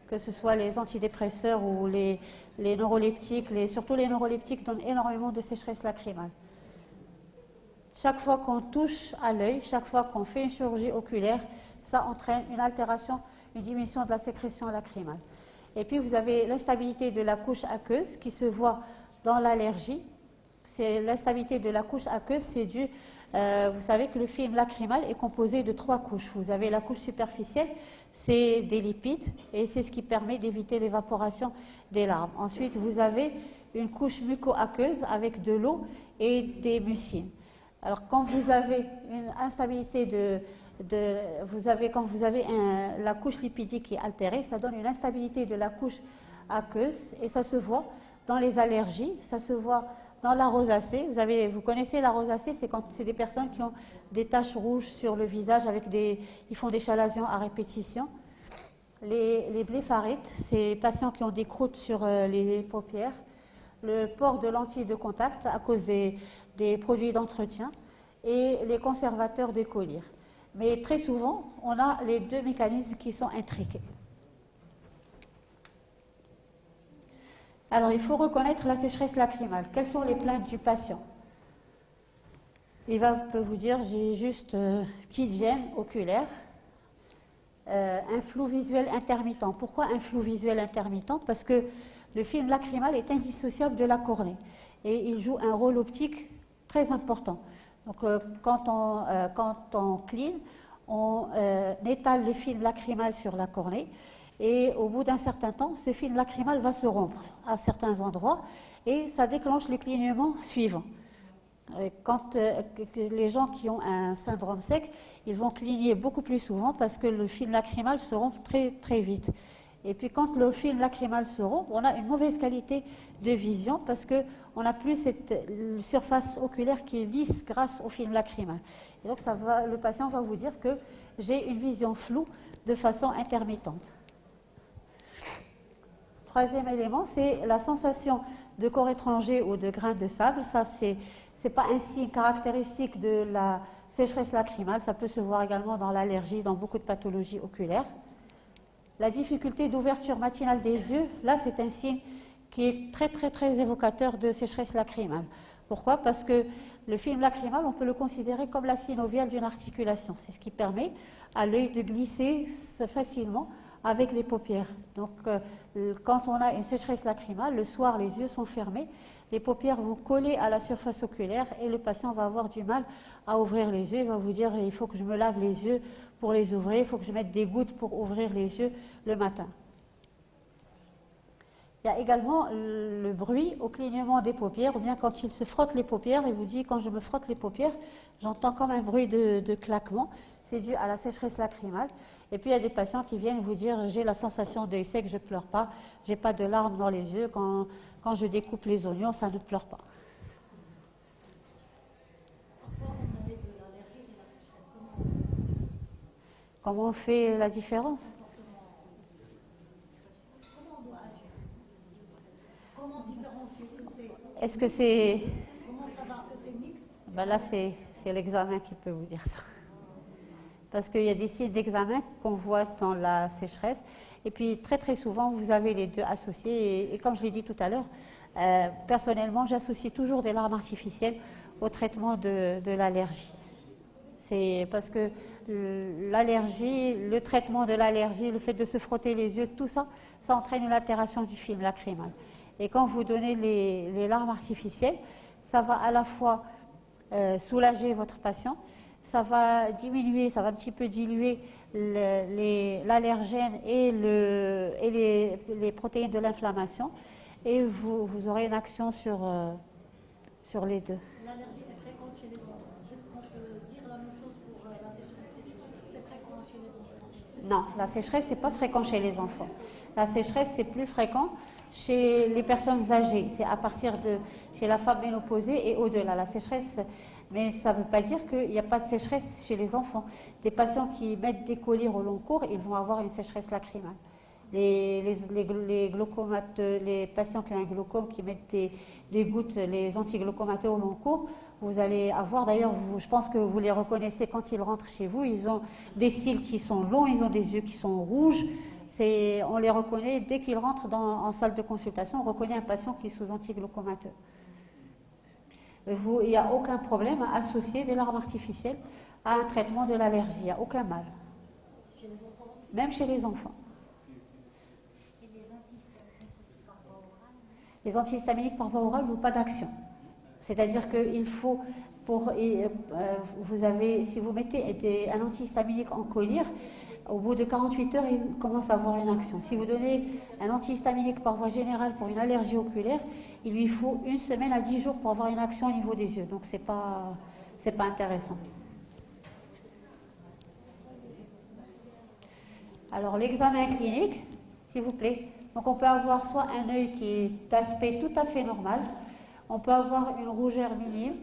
que ce soit les antidépresseurs ou les neuroleptiques. Surtout les neuroleptiques donnent énormément de sécheresse lacrymale. Chaque fois qu'on touche à l'œil, chaque fois qu'on fait une chirurgie oculaire, ça entraîne une altération, une diminution de la sécrétion lacrymale. Et puis vous avez l'instabilité de la couche aqueuse qui se voit dans l'allergie. C'est l'instabilité de la couche aqueuse, c'est dû, vous savez que le film lacrymal est composé de 3 couches. Vous avez la couche superficielle, c'est des lipides, et c'est ce qui permet d'éviter l'évaporation des larmes. Ensuite, vous avez une couche muco-aqueuse avec de l'eau et des mucines. Alors quand vous avez une instabilité quand vous avez la couche lipidique qui est altérée, ça donne une instabilité de la couche aqueuse, et ça se voit dans les allergies, ça se voit dans la rosacée. Vous connaissez la rosacée, c'est des personnes qui ont des taches rouges sur le visage, ils font des chalazions à répétition. Les bléphaриtes, c'est les patients qui ont des croûtes sur les paupières. Le port de lentilles de contact à cause des produits d'entretien, et les conservateurs des collyres. Mais très souvent, on a les deux mécanismes qui sont intriqués. Alors, il faut reconnaître la sécheresse lacrymale. Quelles sont les plaintes du patient? Il peut vous dire, j'ai juste petite gêne oculaire, un flou visuel intermittent. Pourquoi un flou visuel intermittent? Parce que le film lacrymal est indissociable de la cornée, et il joue un rôle optique très important. Donc, quand on cligne, on étale le film lacrymal sur la cornée, et au bout d'un certain temps, ce film lacrymal va se rompre à certains endroits, et ça déclenche le clignement suivant. Quand les gens qui ont un syndrome sec, ils vont cligner beaucoup plus souvent parce que le film lacrymal se rompt très, très vite. Et puis quand le film lacrymal se rompt, on a une mauvaise qualité de vision parce qu'on n'a plus cette surface oculaire qui est lisse grâce au film lacrymal. Et donc le patient va vous dire que j'ai une vision floue de façon intermittente. Troisième élément, c'est la sensation de corps étranger ou de grains de sable. Ça, c'est pas un signe caractéristique de la sécheresse lacrymale. Ça peut se voir également dans l'allergie, dans beaucoup de pathologies oculaires. La difficulté d'ouverture matinale des yeux, là, c'est un signe qui est très, très, très évocateur de sécheresse lacrymale. Pourquoi? Parce que le film lacrymal, on peut le considérer comme la synoviale d'une articulation. C'est ce qui permet à l'œil de glisser facilement avec les paupières. Donc, quand on a une sécheresse lacrymale, le soir, les yeux sont fermés, les paupières vont coller à la surface oculaire et le patient va avoir du mal à ouvrir les yeux. Il va vous dire, il faut que je me lave les yeux pour les ouvrir, il faut que je mette des gouttes pour ouvrir les yeux le matin. Il y a également le bruit au clignement des paupières, ou bien quand il se frotte les paupières, il vous dit, quand je me frotte les paupières, j'entends comme un bruit de claquement. C'est dû à la sécheresse lacrymale. Et puis il y a des patients qui viennent vous dire, j'ai la sensation d'œil sec, je ne pleure pas, je n'ai pas de larmes dans les yeux, quand je découpe les oignons, ça ne pleure pas. Comment on fait la différence? Comment différencier que c'est? Est-ce que c'est... Comment savoir que c'est mixte? Ben là, c'est l'examen qui peut vous dire ça. Parce qu'il y a des signes d'examen qu'on voit dans la sécheresse. Et puis, très très souvent, vous avez les deux associés. Et comme je l'ai dit tout à l'heure, personnellement, j'associe toujours des larmes artificielles au traitement de l'allergie. C'est parce que l'allergie, le traitement de l'allergie, le fait de se frotter les yeux, tout ça, ça entraîne une altération du film lacrymal. Et quand vous donnez les larmes artificielles, ça va à la fois soulager votre patient, ça va diminuer, ça va un petit peu diluer l'allergène et les protéines de l'inflammation, et vous aurez une action sur les deux. L'allergie est fréquente chez les enfants. Est-ce qu'on peut dire la même chose pour la sécheresse? C'est fréquent chez les enfants? Non, la sécheresse, c'est pas fréquent chez les enfants. La sécheresse, c'est plus fréquent chez les personnes âgées. C'est à partir de chez la femme ménopausée et au-delà. La sécheresse, mais ça ne veut pas dire qu'il n'y a pas de sécheresse chez les enfants. Des patients qui mettent des collyres au long cours, ils vont avoir une sécheresse lacrymale. Les patients qui ont un glaucome, qui mettent des gouttes, les antiglaucomateurs au long cours, vous allez avoir, d'ailleurs, je pense que vous les reconnaissez quand ils rentrent chez vous, ils ont des cils qui sont longs, ils ont des yeux qui sont rouges. On les reconnaît dès qu'ils rentrent en salle de consultation, on reconnaît un patient qui est sous antiglaucomateur. Il n'y a aucun problème à associer des larmes artificielles à un traitement de l'allergie, il n'y a aucun mal. Chez les enfants aussi? Même chez les enfants. Et les antihistaminiques par voie orale? Les antihistaminiques par voie orale n'ont pas d'action. C'est-à-dire qu'il faut, si vous mettez un antihistaminique en collyre, au bout de 48 heures, il commence à avoir une action. Si vous donnez un antihistaminique par voie générale pour une allergie oculaire, il lui faut 1 semaine à 10 jours pour avoir une action au niveau des yeux. Donc, c'est pas intéressant. Alors, l'examen clinique, s'il vous plaît. Donc, on peut avoir soit un œil qui est d'aspect tout à fait normal, on peut avoir une rougeur minime,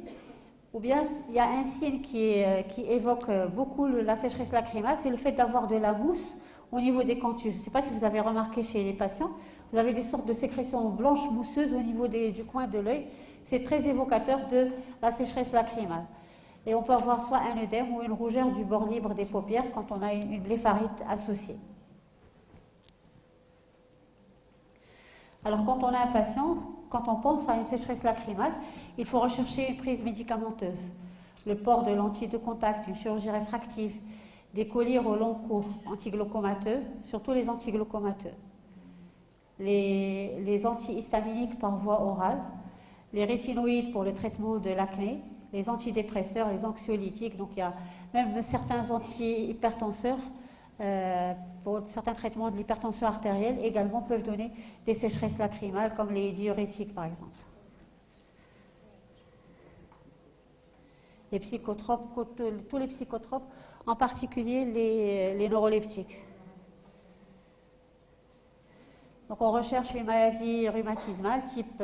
ou bien il y a un signe qui évoque beaucoup la sécheresse lacrymale, c'est le fait d'avoir de la mousse au niveau des contus. Je ne sais pas si vous avez remarqué chez les patients, vous avez des sortes de sécrétions blanches mousseuses au niveau du coin de l'œil. C'est très évocateur de la sécheresse lacrymale. Et on peut avoir soit un œdème ou une rougeur du bord libre des paupières quand on a une blépharite associée. Alors quand on a un patient, quand on pense à une sécheresse lacrymale, il faut rechercher une prise médicamenteuse, le port de lentilles de contact, une chirurgie réfractive, des collyres au long cours antiglaucomateux, surtout les antiglaucomateux, les antihistaminiques par voie orale, les rétinoïdes pour le traitement de l'acné, les antidépresseurs, les anxiolytiques, donc il y a même certains antihypertenseurs pour certains traitements de l'hypertension artérielle également peuvent donner des sécheresses lacrymales comme les diurétiques par exemple. Les psychotropes, tous les psychotropes, en particulier les neuroleptiques. Donc on recherche une maladie rhumatismale type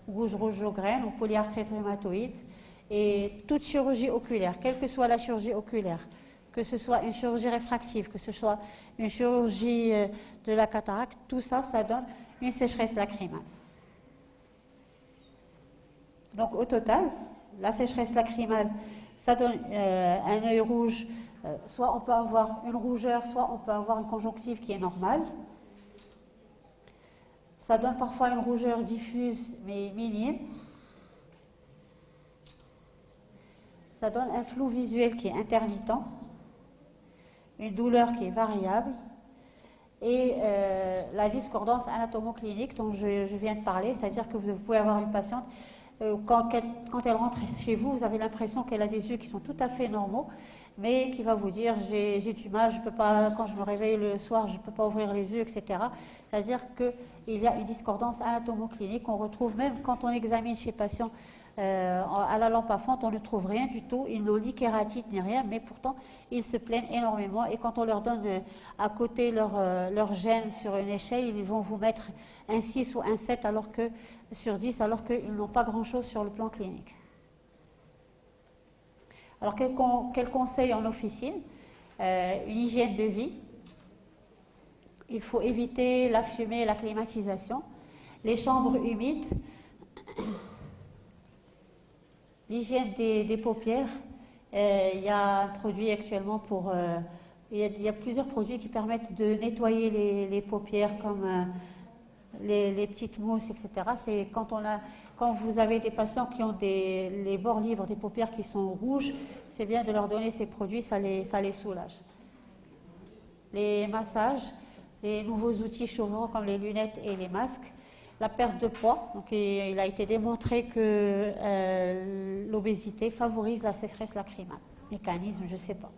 gouge rouge aux graines ou polyarthrite rhumatoïde. Et toute chirurgie oculaire, quelle que soit la chirurgie oculaire, que ce soit une chirurgie réfractive, que ce soit une chirurgie de la cataracte, tout ça, ça donne une sécheresse lacrymale. Donc au total, la sécheresse lacrymale, ça donne un œil rouge, soit on peut avoir une rougeur, soit on peut avoir une conjonctive qui est normale. Ça donne parfois une rougeur diffuse mais minime. Ça donne un flou visuel qui est intermittent, une douleur qui est variable et la discordance anatomoclinique dont je viens de parler, c'est-à-dire que vous pouvez avoir une patiente, quand elle rentre chez vous, vous avez l'impression qu'elle a des yeux qui sont tout à fait normaux, mais qui va vous dire j'ai du mal, je peux pas, quand je me réveille le soir, je ne peux pas ouvrir les yeux, etc. C'est-à-dire qu'il y a une discordance anatomoclinique qu'on retrouve même quand on examine chez patients à la lampe à fente, on ne trouve rien du tout, ils n'ont ni kératite ni rien, mais pourtant ils se plaignent énormément et quand on leur donne à côté leur gène sur une échelle, ils vont vous mettre un 6 ou un 7 sur 10 alors qu'ils n'ont pas grand-chose sur le plan clinique. Alors quel conseil en officine? Une hygiène de vie. Il faut éviter la fumée et la climatisation. Les chambres humides. L'hygiène des paupières. Il y a un produit actuellement il y a plusieurs produits qui permettent de nettoyer les paupières comme les petites mousses, etc. C'est quand vous avez des patients qui ont les bords libres des paupières qui sont rouges, c'est bien de leur donner ces produits, ça les soulage. Les massages, les nouveaux outils chauvants comme les lunettes et les masques. La perte de poids, donc il a été démontré que l'obésité favorise la sécheresse lacrymale. Mécanisme, je ne sais pas.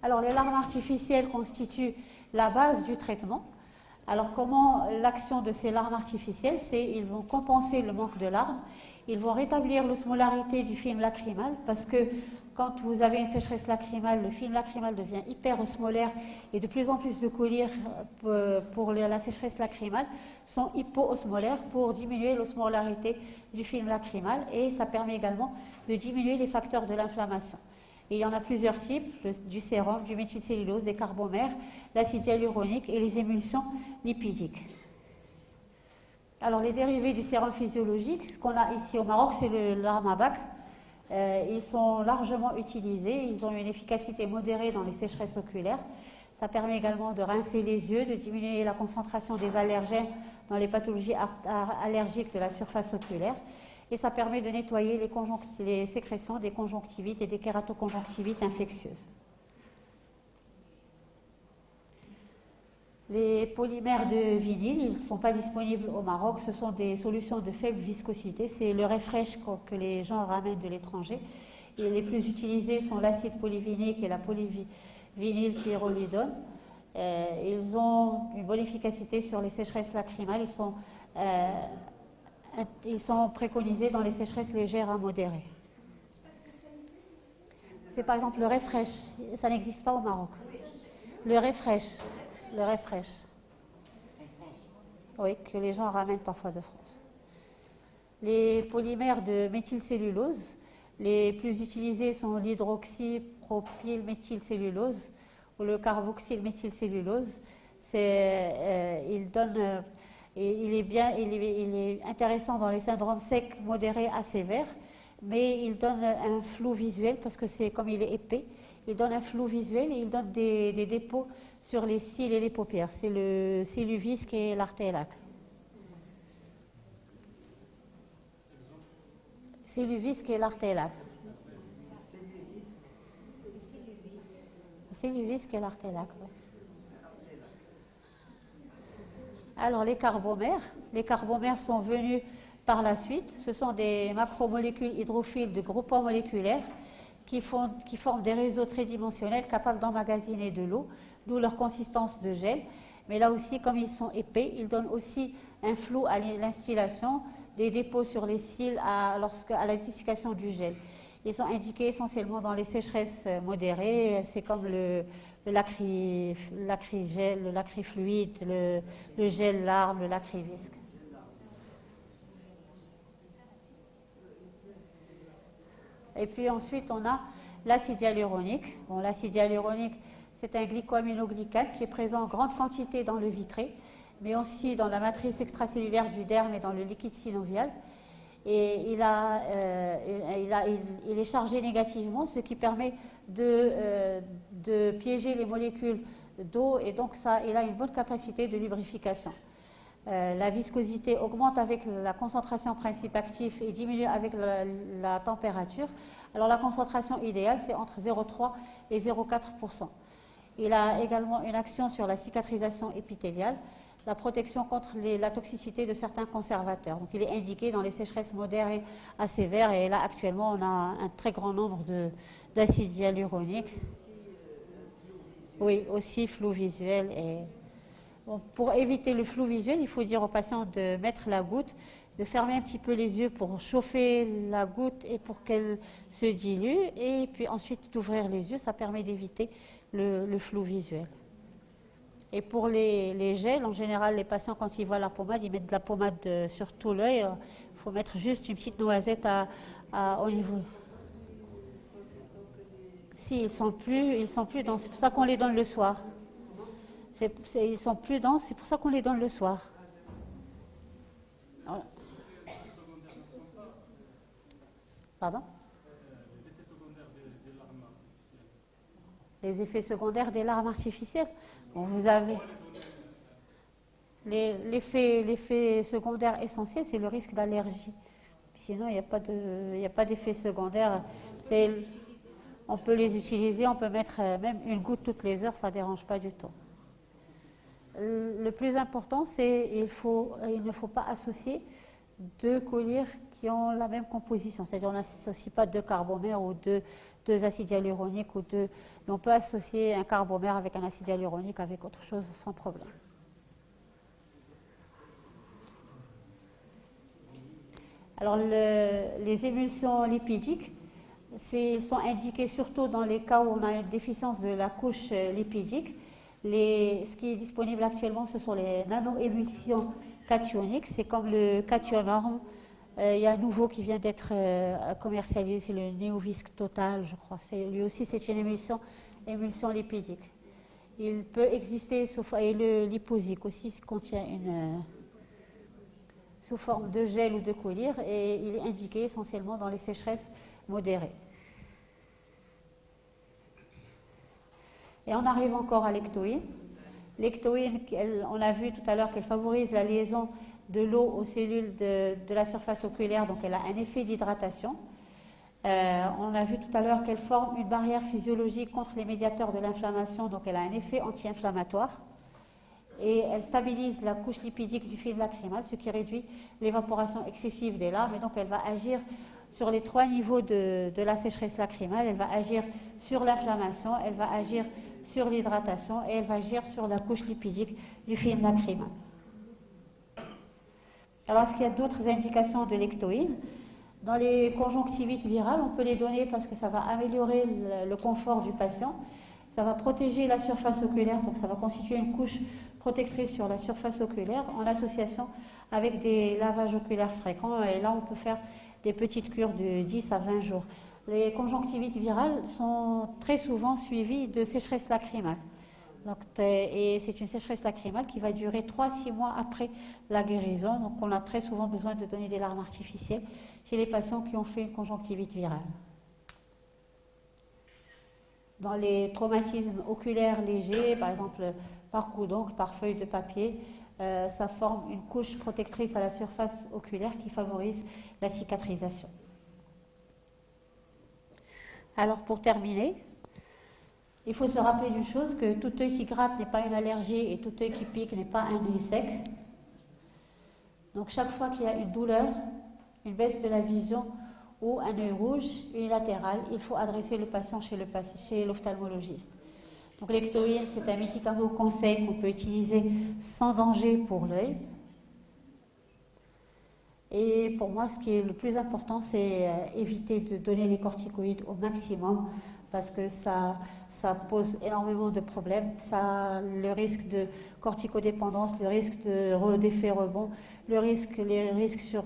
Alors les larmes artificielles constituent la base du traitement. Alors comment l'action de ces larmes artificielles? Ils vont compenser le manque de larmes, ils vont rétablir l'osmolarité du film lacrymal parce que quand vous avez une sécheresse lacrymale, le film lacrymal devient hyperosmolaire et de plus en plus de collyres pour la sécheresse lacrymale sont hypoosmolaires pour diminuer l'osmolarité du film lacrymal et ça permet également de diminuer les facteurs de l'inflammation. Et il y en a plusieurs types, du sérum, du méthylcellulose, des carbomères, l'acide hyaluronique et les émulsions lipidiques. Alors les dérivés du sérum physiologique, ce qu'on a ici au Maroc, c'est le Larmabac. Ils sont largement utilisés, ils ont une efficacité modérée dans les sécheresses oculaires. Ça permet également de rincer les yeux, de diminuer la concentration des allergènes dans les pathologies allergiques de la surface oculaire. Et ça permet de nettoyer les sécrétions des conjonctivites et des kératoconjonctivites infectieuses. Les polymères de vinyle, ils ne sont pas disponibles au Maroc, ce sont des solutions de faible viscosité, c'est le refresh que les gens ramènent de l'étranger. Et les plus utilisés sont l'acide polyvinylique et la polyvinylchlorhydrone. Ils ont une bonne efficacité sur les sécheresses lacrymales, ils sont préconisés dans les sécheresses légères à modérées. C'est par exemple le refresh, ça n'existe pas au Maroc. Le refresh. Oui, que les gens ramènent parfois de France. Les polymères de méthylcellulose, les plus utilisés sont l'hydroxypropylméthylcellulose ou le carboxylméthylcellulose. Il est intéressant dans les syndromes secs, modérés à sévères, mais il donne un flou visuel parce que c'est comme il est épais, il donne un flou visuel et il donne des dépôts sur les cils et les paupières. C'est le Siluvisc et l'Artelac. Siluvisc et l'Artelac. Siluvisc et l'Artelac. Alors les carbomères sont venus par la suite. Ce sont des macromolécules hydrophiles de groupements moléculaires qui forment des réseaux tridimensionnels capables d'emmagasiner de l'eau, d'où leur consistance de gel. Mais là aussi, comme ils sont épais, ils donnent aussi un flou à l'instillation, des dépôts sur les cils à la dessiccation du gel. Ils sont indiqués essentiellement dans les sécheresses modérées. C'est comme le lacrygel, le lacryfluide, le gel larme, le lacryvisque. Et puis ensuite, on a l'acide hyaluronique. Bon, l'acide hyaluronique, c'est un glycoaminoglycane qui est présent en grande quantité dans le vitré, mais aussi dans la matrice extracellulaire du derme et dans le liquide synovial. Et il est chargé négativement, ce qui permet de piéger les molécules d'eau, et donc il a une bonne capacité de lubrification. La viscosité augmente avec la concentration principe actif et diminue avec la température. Alors la concentration idéale, c'est entre 0,3 et 0,4%. Il a également une action sur la cicatrisation épithéliale, la protection contre la toxicité de certains conservateurs. Donc il est indiqué dans les sécheresses modérées à sévères, et là actuellement on a un très grand nombre d'acides hyaluroniques. Oui, aussi flou visuel. Et bon, pour éviter le flou visuel, il faut dire aux patients de mettre la goutte, de fermer un petit peu les yeux pour chauffer la goutte et pour qu'elle se dilue, et puis ensuite d'ouvrir les yeux, ça permet d'éviter le flou visuel. Et pour les gels, en général, les patients, quand ils voient la pommade, ils mettent de la pommade sur tout l'œil. Il faut mettre juste une petite noisette au niveau. Si, ils sont plus denses. C'est pour ça qu'on les donne le soir. Ils sont plus denses, c'est pour ça qu'on les donne le soir. Voilà. Pardon ? Les effets secondaires des larmes artificielles. Bon, vous avez l'effet secondaire essentiel, c'est le risque d'allergie. Sinon, il n'y a pas d'effet secondaire. On peut les utiliser, on peut mettre même une goutte toutes les heures, ça ne dérange pas du tout. Le plus important, c'est il ne faut pas associer deux collyres qui ont la même composition. C'est-à-dire on n'associe pas deux carbomères ou deux acides hyaluroniques mais on peut associer un carbomère avec un acide hyaluronique avec autre chose sans problème. Alors les émulsions lipidiques, sont indiquées surtout dans les cas où on a une déficience de la couche lipidique. Ce qui est disponible actuellement, ce sont les nano-émulsions cationiques. C'est comme le cationorm. Il y a un nouveau qui vient d'être commercialisé, c'est le Neovisc Total, je crois. Lui aussi, c'est une émulsion lipidique. Il peut exister, et le Liposic aussi contient sous forme de gel ou de collyre, et il est indiqué essentiellement dans les sécheresses modérées. Et on arrive encore à l'ectoïne. L'ectoïne, on a vu tout à l'heure qu'elle favorise la liaison de l'eau aux cellules de la surface oculaire, donc elle a un effet d'hydratation. On a vu tout à l'heure qu'elle forme une barrière physiologique contre les médiateurs de l'inflammation, donc elle a un effet anti-inflammatoire. Et elle stabilise la couche lipidique du film lacrymal, ce qui réduit l'évaporation excessive des larmes. Et donc elle va agir sur les 3 niveaux de la sécheresse lacrymale. Elle va agir sur l'inflammation, elle va agir sur l'hydratation et elle va agir sur la couche lipidique du film lacrymal. Alors, est-ce qu'il y a d'autres indications de l'ectoïne ? Dans les conjonctivites virales, on peut les donner parce que ça va améliorer le confort du patient. Ça va protéger la surface oculaire, donc ça va constituer une couche protectrice sur la surface oculaire en association avec des lavages oculaires fréquents. Et là, on peut faire des petites cures de 10 à 20 jours. Les conjonctivites virales sont très souvent suivies de sécheresse lacrymale. Et c'est une sécheresse lacrymale qui va durer 3-6 mois après la guérison. Donc on a très souvent besoin de donner des larmes artificielles chez les patients qui ont fait une conjonctivite virale. Dans les traumatismes oculaires légers, par exemple par coup d'ongle, par feuille de papier, ça forme une couche protectrice à la surface oculaire qui favorise la cicatrisation. Alors pour terminer, il faut se rappeler d'une chose, que tout œil qui gratte n'est pas une allergie et tout œil qui pique n'est pas un œil sec. Donc chaque fois qu'il y a une douleur, une baisse de la vision ou un œil rouge unilatéral, il faut adresser le patient chez l'ophtalmologiste. Donc l'ectoïne, c'est un médicament conseil qu'on peut utiliser sans danger pour l'œil. Et pour moi, ce qui est le plus important, c'est éviter de donner les corticoïdes au maximum parce que ça pose énormément de problèmes. Ça a le risque de corticodépendance, le risque d'effet rebond, les risques sur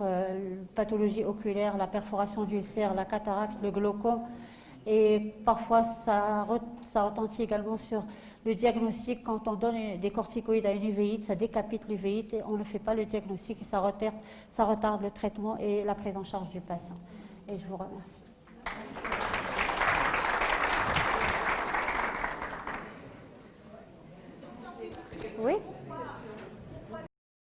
pathologie oculaire, la perforation d'ulcères, la cataracte, le glaucome. Et parfois, ça retentit également sur le diagnostic. Quand on donne des corticoïdes à une uvéite, ça décapite l'uvéite et on ne fait pas le diagnostic et ça retarde le traitement et la prise en charge du patient. Et je vous remercie. Oui.